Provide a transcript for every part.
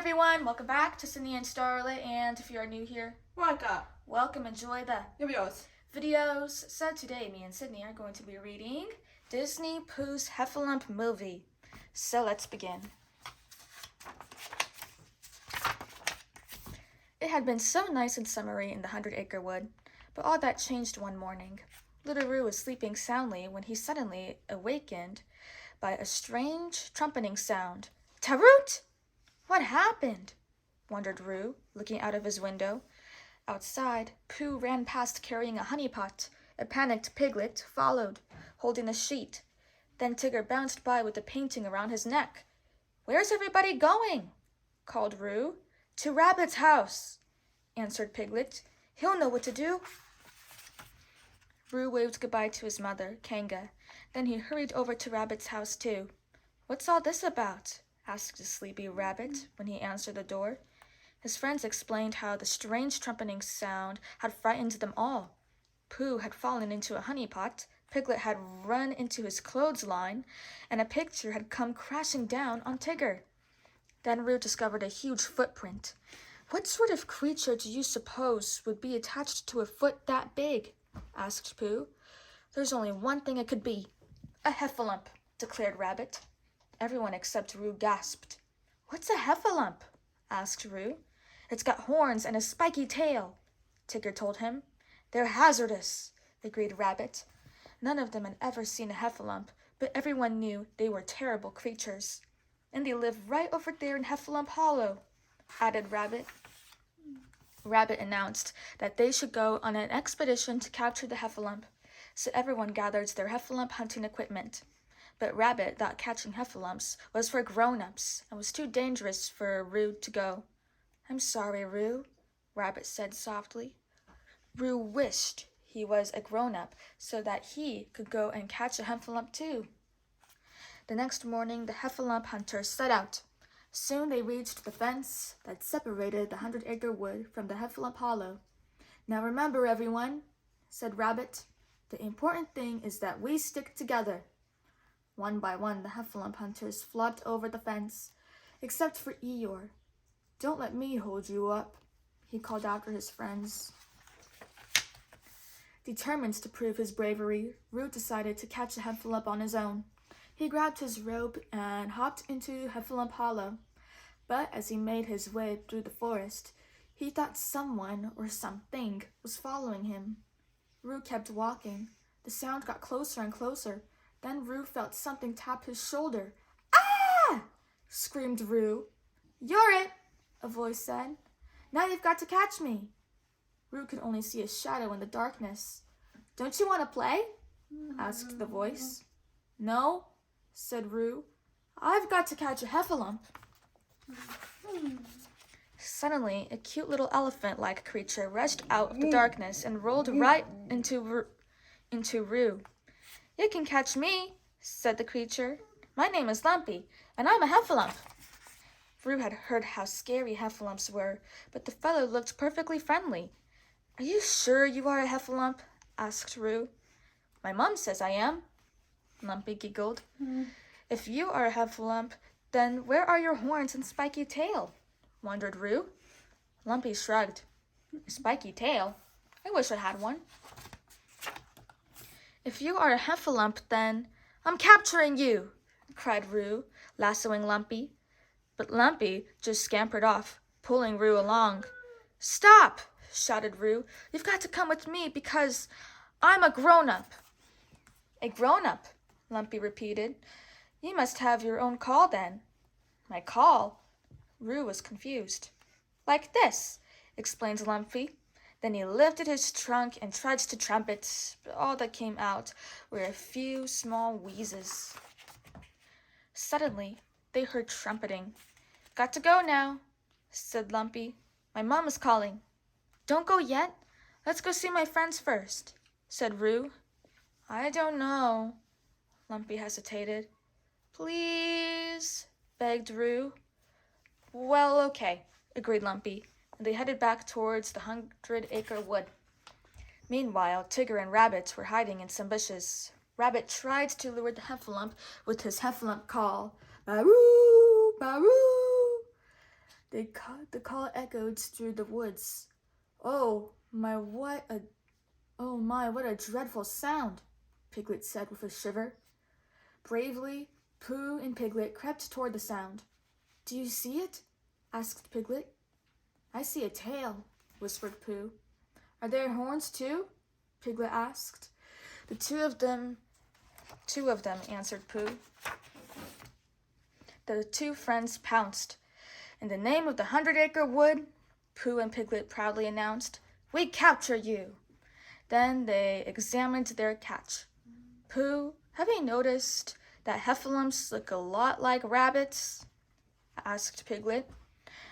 everyone, welcome back to Cindy and Starlet, and if you are new here, welcome, enjoy the videos. So today, me and Sydney are going to be reading Disney Pooh's Heffalump movie. So let's begin. It had been so nice and summery in the 100-acre wood, but all that changed one morning. Little Roo was sleeping soundly when he suddenly awakened by a strange trumpeting sound. Taroot! What happened? Wondered Roo, looking out of his window. Outside, Pooh ran past carrying a honey pot. A panicked Piglet followed, holding a sheet. Then Tigger bounced by with a painting around his neck. Where's everybody going? Called Roo. To Rabbit's house, answered Piglet. He'll know what to do. Roo waved goodbye to his mother, Kanga. Then he hurried over to Rabbit's house too. What's all this about? Asked a sleepy Rabbit when he answered the door. His friends explained how the strange trumpeting sound had frightened them all. Pooh had fallen into a honey pot, Piglet had run into his clothesline, and a picture had come crashing down on Tigger. Then Roo discovered a huge footprint. What sort of creature do you suppose would be attached to a foot that big? Asked Pooh. There's only one thing it could be. A heffalump, declared Rabbit. Everyone except Roo gasped. What's a heffalump? Asked Roo. It's got horns and a spiky tail, Tigger told him. They're hazardous, agreed Rabbit. None of them had ever seen a heffalump, but everyone knew they were terrible creatures. And they live right over there in Heffalump Hollow, added Rabbit. Rabbit announced that they should go on an expedition to capture the heffalump, so everyone gathered their heffalump hunting equipment. But Rabbit thought catching heffalumps was for grown-ups and was too dangerous for Roo to go. I'm sorry, Roo, Rabbit said softly. Roo wished he was a grown-up so that he could go and catch a heffalump too. The next morning, the heffalump hunters set out. Soon they reached the fence that separated the 100-acre wood from the Heffalump Hollow. Now remember, everyone, said Rabbit, the important thing is that we stick together. One by one, the Heffalump hunters flocked over the fence, except for Eeyore. Don't let me hold you up, he called after his friends. Determined to prove his bravery, Roo decided to catch a heffalump on his own. He grabbed his rope and hopped into Heffalump Hollow. But as he made his way through the forest, he thought someone or something was following him. Roo kept walking. The sound got closer and closer. Then Roo felt something tap his shoulder. Ah! Screamed Roo. You're it, a voice said. Now you've got to catch me. Roo could only see a shadow in the darkness. Don't you want to play? Asked the voice. No, said Roo. I've got to catch a heffalump. Suddenly, a cute little elephant-like creature rushed out of the darkness and rolled right into Roo. You can catch me, said the creature. My name is Lumpy, and I'm a heffalump. Roo had heard how scary heffalumps were, but the fellow looked perfectly friendly. Are you sure you are a heffalump? Asked Roo. My mom says I am, Lumpy giggled. If you are a heffalump, then where are your horns and spiky tail? Wondered Roo. Lumpy shrugged. Spiky tail? I wish I had one. If you are a heffalump, then I'm capturing you, cried Roo, lassoing Lumpy. But Lumpy just scampered off, pulling Roo along. Stop, shouted Roo. You've got to come with me because I'm a grown-up. A grown-up, Lumpy repeated. You must have your own call then. My call? Roo was confused. Like this, explained Lumpy. Then he lifted his trunk and tried to trumpet, but all that came out were a few small wheezes. Suddenly, they heard trumpeting. Got to go now, said Lumpy. My mom is calling. Don't go yet. Let's go see my friends first, said Roo. I don't know, Lumpy hesitated. Please, begged Roo. Well, okay, agreed Lumpy, and they headed back towards the 100-acre wood. Meanwhile, Tigger and Rabbit were hiding in some bushes. Rabbit tried to lure the heffalump with his heffalump call. Baroo, baroo. The call echoed through the woods. Oh my, what a dreadful sound, Piglet said with a shiver. Bravely, Pooh and Piglet crept toward the sound. Do you see it? Asked Piglet. I see a tail, whispered Pooh. Are there horns too? Piglet asked. The two of them, answered Pooh. The two friends pounced. In the name of the 100-acre wood, Pooh and Piglet proudly announced, we capture you. Then they examined their catch. Pooh, have you noticed that heffalumps look a lot like rabbits? Asked Piglet.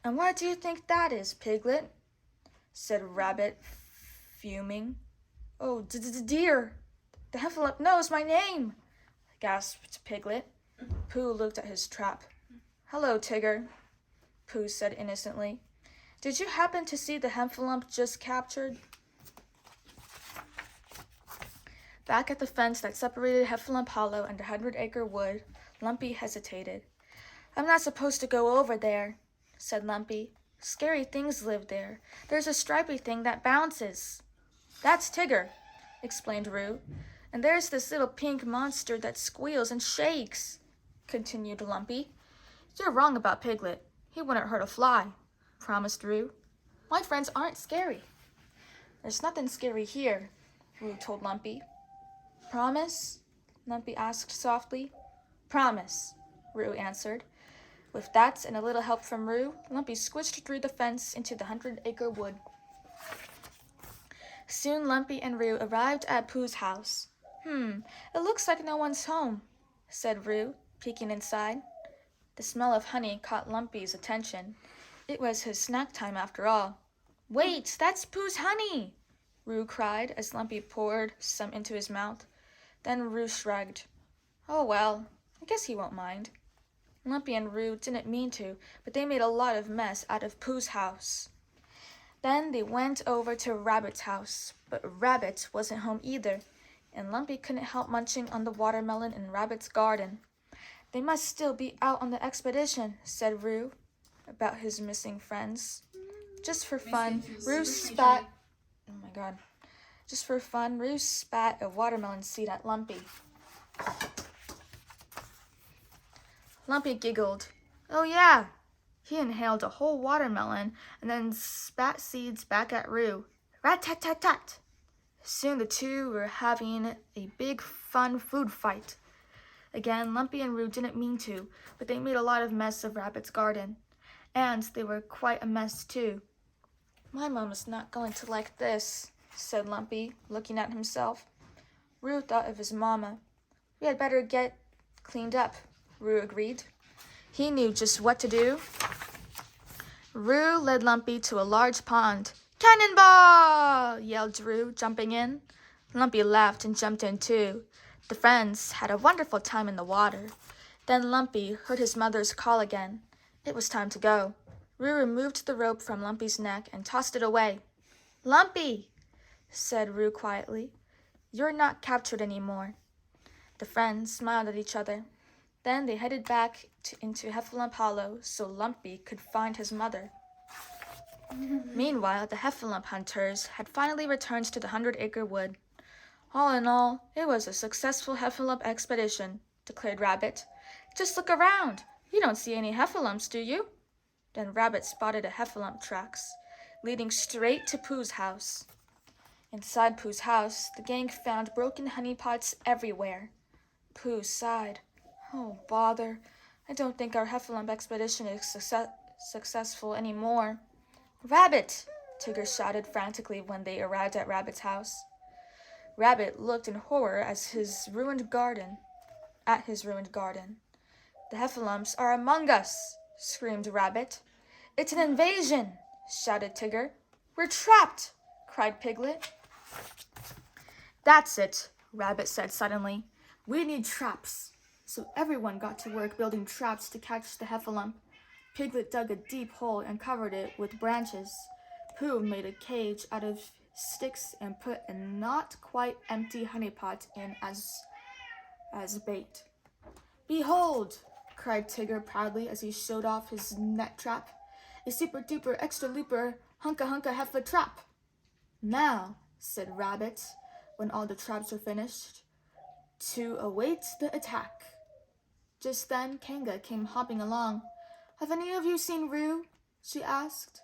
And why do you think that is, Piglet? Said Rabbit, fuming. Oh, dear, the heffalump knows my name, gasped Piglet. Pooh looked at his trap. Hello, Tigger, Pooh said innocently. Did you happen to see the heffalump just captured? Back at the fence that separated Heffalump Hollow and the 100-acre wood, Lumpy hesitated. I'm not supposed to go over there, said Lumpy. Scary things live there. There's a stripy thing that bounces. That's Tigger, explained Roo. And there's this little pink monster that squeals and shakes, continued Lumpy. You're wrong about Piglet. He wouldn't hurt a fly, promised Roo. My friends aren't scary. There's nothing scary here, Roo told Lumpy. Promise? Lumpy asked softly. Promise, Roo answered. With that and a little help from Roo, Lumpy squished through the fence into the 100-acre wood. Soon Lumpy and Roo arrived at Pooh's house. It looks like no one's home, said Roo, peeking inside. The smell of honey caught Lumpy's attention. It was his snack time after all. Wait, that's Pooh's honey, Roo cried as Lumpy poured some into his mouth. Then Roo shrugged. Oh well, I guess he won't mind. Lumpy and Roo didn't mean to, but they made a lot of mess out of Pooh's house. Then they went over to Rabbit's house, but Rabbit wasn't home either, and Lumpy couldn't help munching on the watermelon in Rabbit's garden. They must still be out on the expedition, said Roo about his missing friends. Just for fun, Roo spat a watermelon seed at Lumpy. Lumpy giggled. Oh yeah! He inhaled a whole watermelon and then spat seeds back at Roo. Rat-tat-tat-tat! Soon the two were having a big fun food fight. Again, Lumpy and Roo didn't mean to, but they made a lot of mess of Rabbit's garden. And they were quite a mess too. My mama's not going to like this, said Lumpy, looking at himself. Roo thought of his mama. We had better get cleaned up, Roo agreed. He knew just what to do. Roo led Lumpy to a large pond. Cannonball! Yelled Roo, jumping in. Lumpy laughed and jumped in too. The friends had a wonderful time in the water. Then Lumpy heard his mother's call again. It was time to go. Roo removed the rope from Lumpy's neck and tossed it away. Lumpy, said Roo quietly, you're not captured anymore. The friends smiled at each other. Then they headed back into Heffalump Hollow so Lumpy could find his mother. Meanwhile, the Heffalump hunters had finally returned to the 100-acre wood. All in all, it was a successful Heffalump expedition, declared Rabbit. Just look around. You don't see any Heffalumps, do you? Then Rabbit spotted a Heffalump tracks, leading straight to Pooh's house. Inside Pooh's house, the gang found broken honey pots everywhere. Pooh sighed. Oh, bother. I don't think our Heffalump expedition is successful anymore. Rabbit! Tigger shouted frantically when they arrived at Rabbit's house. Rabbit looked in horror at his ruined garden. The Heffalumps are among us, screamed Rabbit. It's an invasion, shouted Tigger. We're trapped, cried Piglet. That's it, Rabbit said suddenly. We need traps. So everyone got to work building traps to catch the Heffalump. Piglet dug a deep hole and covered it with branches. Pooh made a cage out of sticks and put a not quite empty honey pot in as bait. Behold, cried Tigger proudly as he showed off his net trap. a super-duper extra-looper hunka-hunka heffa trap. Now, said Rabbit, when all the traps were finished, to await the attack. Just then, Kanga came hopping along. Have any of you seen Roo? She asked.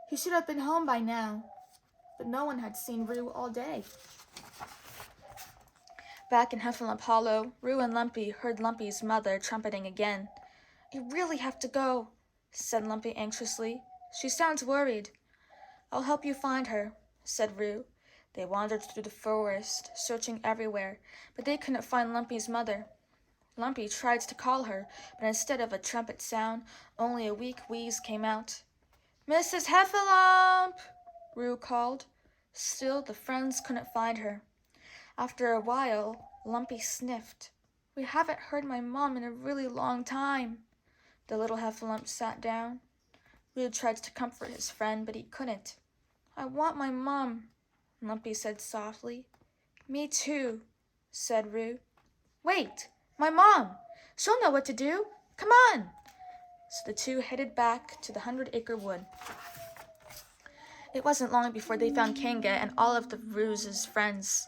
He should have been home by now. But no one had seen Roo all day. Back in Heffalump Hollow, Roo and Lumpy heard Lumpy's mother trumpeting again. You really have to go, said Lumpy anxiously. She sounds worried. I'll help you find her, said Roo. They wandered through the forest, searching everywhere, but they couldn't find Lumpy's mother. Lumpy tried to call her, but instead of a trumpet sound, only a weak wheeze came out. Mrs. Heffalump! Roo called. Still, the friends couldn't find her. After a while, Lumpy sniffed. We haven't heard my mom in a really long time. The little Heffalump sat down. Roo tried to comfort his friend, but he couldn't. I want my mom, Lumpy said softly. Me too, said Roo. Wait, my mom! She'll know what to do. Come on! So the two headed back to the 100-acre wood. It wasn't long before they found Kanga and all of the Roo's friends.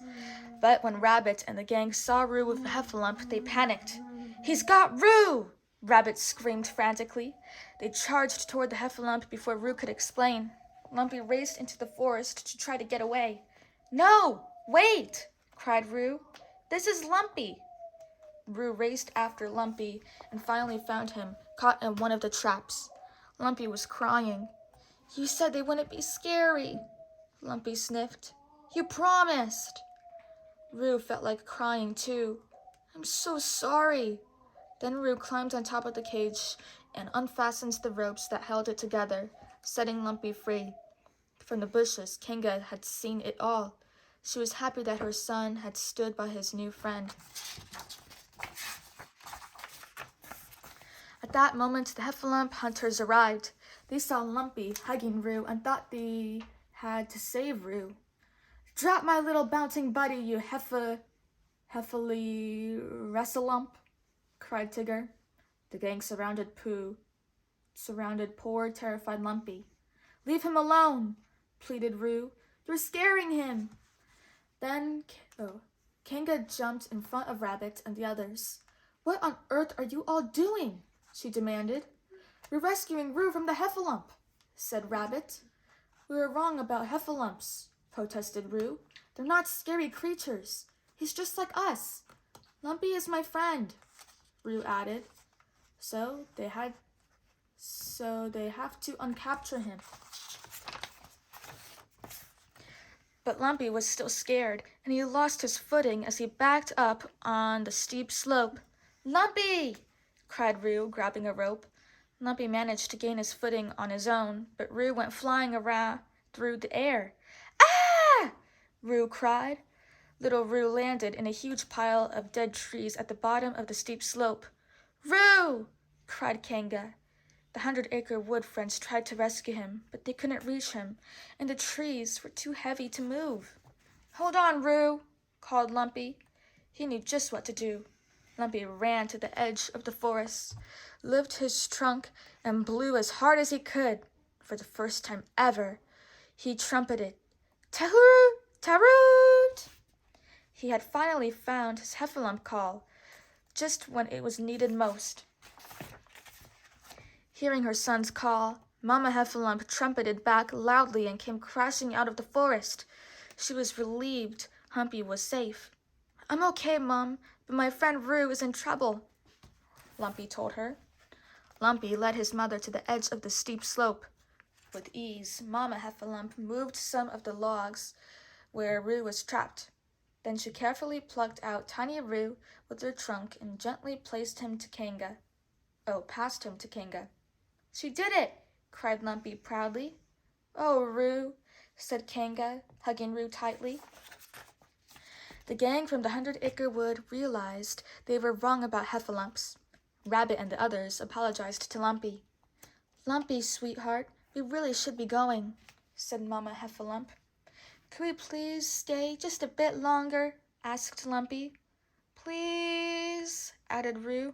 But when Rabbit and the gang saw Roo with the Heffalump, they panicked. He's got Roo! Rabbit screamed frantically. They charged toward the Heffalump before Roo could explain. Lumpy raced into the forest to try to get away. No! Wait! Cried Roo. This is Lumpy! Roo raced after Lumpy and finally found him, caught in one of the traps. Lumpy was crying. You said they wouldn't be scary, Lumpy sniffed. You promised. Roo felt like crying too. I'm so sorry. Then Roo climbed on top of the cage and unfastened the ropes that held it together, setting Lumpy free. From the bushes, Kanga had seen it all. She was happy that her son had stood by his new friend. At that moment, the Heffalump hunters arrived. They saw Lumpy hugging Roo and thought they had to save Roo. Drop my little bouncing buddy, you Heffalump, cried Tigger. The gang surrounded poor, terrified Lumpy. Leave him alone, pleaded Roo. You're scaring him. Then Kanga jumped in front of Rabbit and the others. What on earth are you all doing? She demanded. We're rescuing Roo from the Heffalump, said Rabbit. We were wrong about Heffalumps, protested Roo. They're not scary creatures. He's just like us. Lumpy is my friend, Roo added. So they have to uncapture him. But Lumpy was still scared, and he lost his footing as he backed up on the steep slope. Lumpy! Cried Roo, grabbing a rope. Lumpy managed to gain his footing on his own, but Roo went flying around through the air. Ah! Roo cried. Little Roo landed in a huge pile of dead trees at the bottom of the steep slope. Roo! Cried Kanga. The 100-acre wood friends tried to rescue him, but they couldn't reach him, and the trees were too heavy to move. Hold on, Roo, called Lumpy. He knew just what to do. Lumpy ran to the edge of the forest, lifted his trunk, and blew as hard as he could. For the first time ever, he trumpeted, Tahoot! Taroot! He had finally found his Heffalump call, just when it was needed most. Hearing her son's call, Mama Heffalump trumpeted back loudly and came crashing out of the forest. She was relieved Humpy was safe. I'm okay, Mom, but my friend Roo is in trouble, Lumpy told her. Lumpy led his mother to the edge of the steep slope. With ease, Mama Heffalump moved some of the logs where Roo was trapped. Then she carefully plucked out tiny Roo with her trunk and gently past him to Kanga. She did it, cried Lumpy proudly. Oh, Roo, said Kanga, hugging Roo tightly. The gang from the 100-acre wood realized they were wrong about Heffalumps. Rabbit and the others apologized to Lumpy. Lumpy, sweetheart, we really should be going, said Mama Heffalump. Could we please stay just a bit longer? Asked Lumpy. Please, added Roo.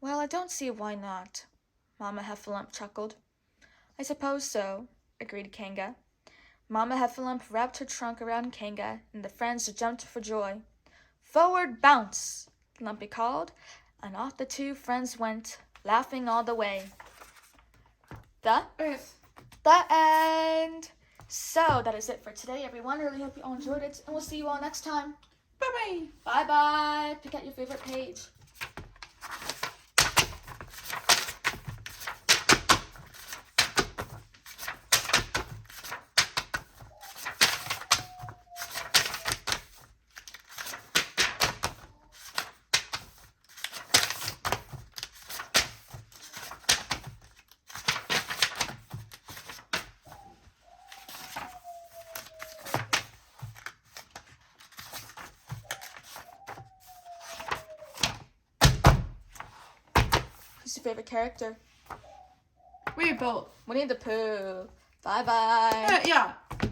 Well, I don't see why not, Mama Heffalump chuckled. I suppose so, agreed Kanga. Mama Heffalump wrapped her trunk around Kanga, and the friends jumped for joy. Forward bounce, Lumpy called, and off the two friends went, laughing all the way. The end. So that is it for today, everyone. I really hope you all enjoyed it, and we'll see you all next time. Bye-bye. Bye-bye. Pick out your favorite page. Who's your favorite character? We both. Winnie the Pooh. Bye-bye. Yeah.